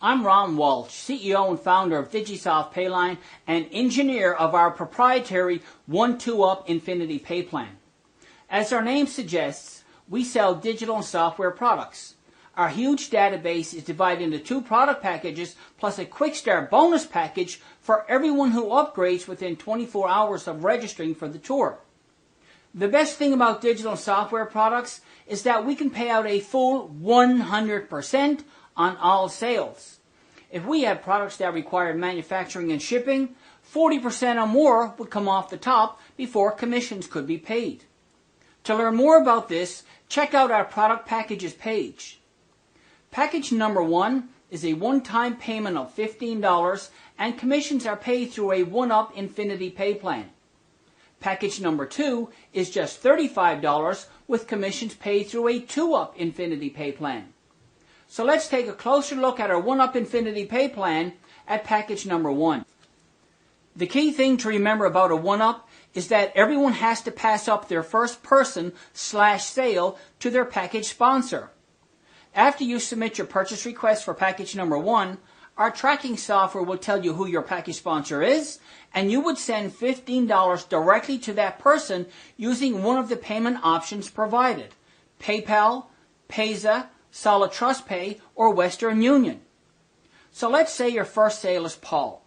I'm Ron Walsh, CEO and founder of DigiSoft Payline and engineer of our proprietary 1-2-up Infinity Pay Plan. As our name suggests, we sell digital and software products. Our huge database is divided into 2 product packages plus a quick start bonus package for everyone who upgrades within 24 hours of registering for the tour. The best thing about digital and software products is that we can pay out a full 100% on all sales. If we had products that required manufacturing and shipping, 40% or more would come off the top before commissions could be paid. To learn more about this, check out our product packages page. Package number 1 is a one-time payment of $15 and commissions are paid through a 1-up Infinity Pay Plan. Package number 2 is just $35 with commissions paid through a 2-up Infinity Pay Plan. So let's take a closer look at our 1-up Infinity Pay Plan at package number 1. The key thing to remember about a 1-up is that everyone has to pass up their first person/sale to their package sponsor. After you submit your purchase request for package number 1, our tracking software will tell you who your package sponsor is, and you would send $15 directly to that person using one of the payment options provided: PayPal, Payza, Solid Trust Pay, or Western Union. So let's say your first sale is Paul.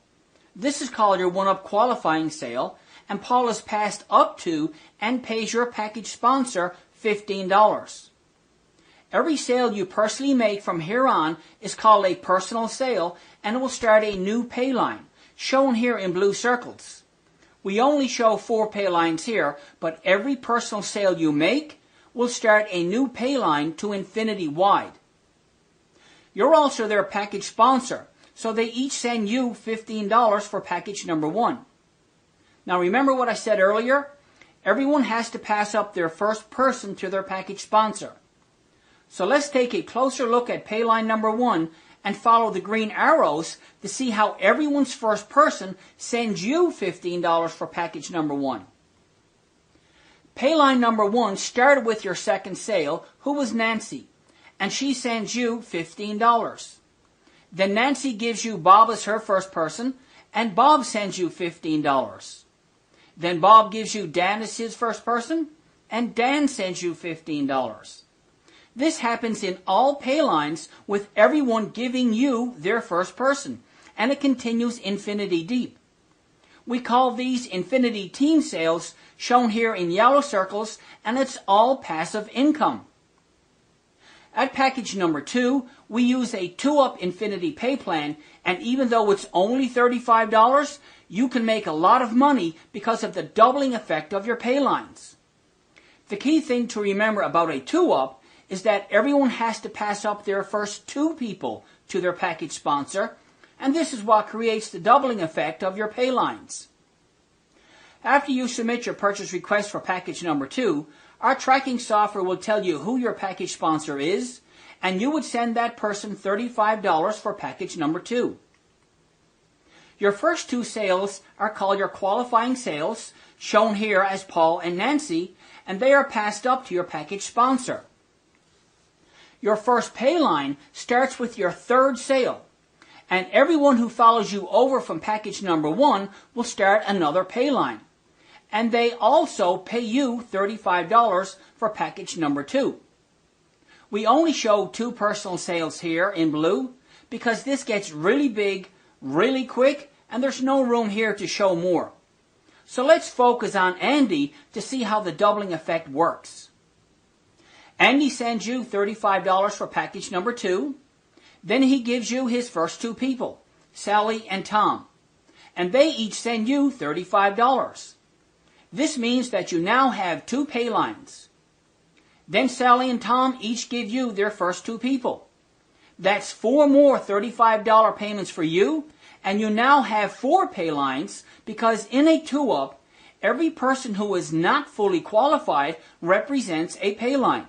This is called your 1-up qualifying sale, and Paul is passed up to and pays your package sponsor $15. Every sale you personally make from here on is called a personal sale, and it will start a new pay line, shown here in blue circles. We only show 4 pay lines here, but every personal sale you make will start a new pay line to infinity wide. You're also their package sponsor, so they each send you $15 for package number 1. Now remember what I said earlier? Everyone has to pass up their first person to their package sponsor. So let's take a closer look at pay line number 1 and follow the green arrows to see how everyone's first person sends you $15 for package number 1. Payline number 1 started with your second sale, who was Nancy, and she sends you $15. Then Nancy gives you Bob as her first person, and Bob sends you $15. Then Bob gives you Dan as his first person, and Dan sends you $15. This happens in all pay lines with everyone giving you their first person, and it continues infinity deep. We call these infinity team sales, shown here in yellow circles, and it's all passive income. At package number 2, we use a 2-up Infinity Pay Plan, and even though it's only $35, you can make a lot of money because of the doubling effect of your pay lines. The key thing to remember about a 2-up is that everyone has to pass up their first 2 people to their package sponsor, and this is what creates the doubling effect of your pay lines. After you submit your purchase request for package number 2, our tracking software will tell you who your package sponsor is, and you would send that person $35 for package number 2. Your first 2 sales are called your qualifying sales, shown here as Paul and Nancy, and they are passed up to your package sponsor. Your first pay line starts with your 3rd sale, and everyone who follows you over from package number 1 will start another pay line. And they also pay you $35 for package number 2. We only show 2 personal sales here in blue because this gets really big, really quick, and there's no room here to show more. So let's focus on Andy to see how the doubling effect works. Andy sends you $35 for package number 2. Then he gives you his first 2 people, Sally and Tom, and they each send you $35. This means that you now have 2 pay lines. Then Sally and Tom each give you their first 2 people. That's 4 more $35 payments for you, and you now have 4 pay lines because in a 2-up, every person who is not fully qualified represents a pay line.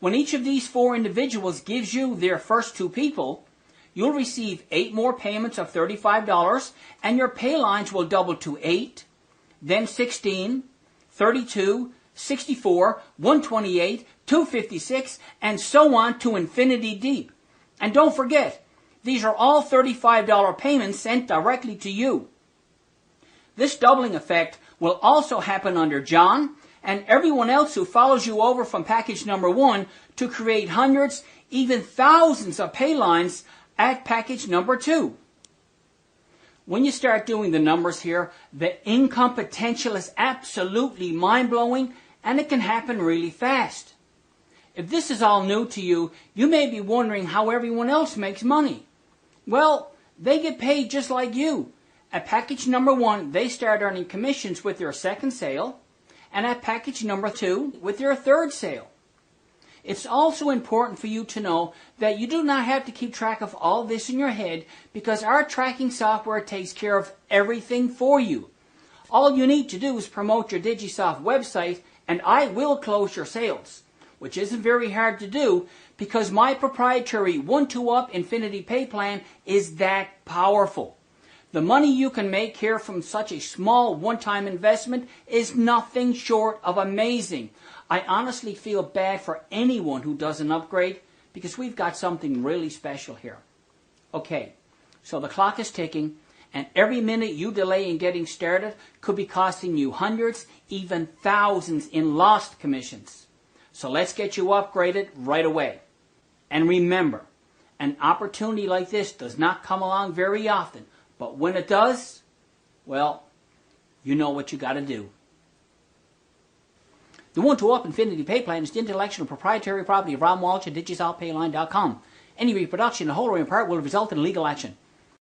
When each of these 4 individuals gives you their first 2 people, you'll receive 8 more payments of $35, and your pay lines will double to 8, then 16, 32, 64, 128, 256, and so on to infinity deep. And don't forget, These are all $35 payments sent directly to you. This doubling effect will also happen under John and everyone else who follows you over from package number 1 to create hundreds, even thousands of pay lines at package number 2. When you start doing the numbers here, the income potential is absolutely mind-blowing, and it can happen really fast. If this is all new to you, you may be wondering how everyone else makes money. Well, they get paid just like you. At package number 1, they start earning commissions with their second sale, and at package number 2, with their third sale. It's also important for you to know that you do not have to keep track of all this in your head, because our tracking software takes care of everything for you. All you need to do is promote your DigiSoft website and I will close your sales, which isn't very hard to do because my proprietary 1-2-up Infinity Pay Plan is that powerful. The money you can make here from such a small one-time investment is nothing short of amazing. I honestly feel bad for anyone who does an upgrade because we've got something really special here. Okay, so the clock is ticking, and every minute you delay in getting started could be costing you hundreds, even thousands in lost commissions. So let's get you upgraded right away. And remember, an opportunity like this does not come along very often, but when it does, well, you know what you got to do. The 1-2-up Infinity Pay Plan is the intellectual and proprietary property of Ron Walsh at DigiSoftPayline.com. Any reproduction, in whole or in part, will result in legal action.